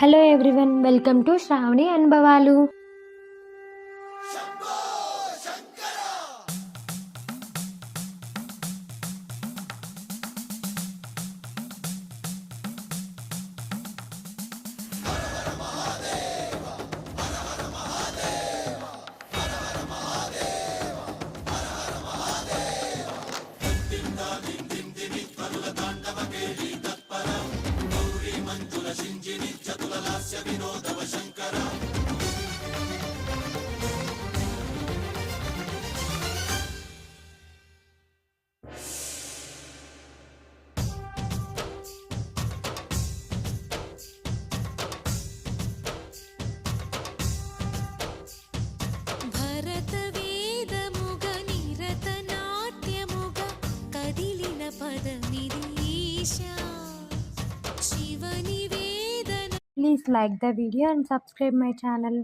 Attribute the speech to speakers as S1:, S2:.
S1: Hello everyone, welcome to Shravani అనుభవాలు. Please like the video and subscribe my channel.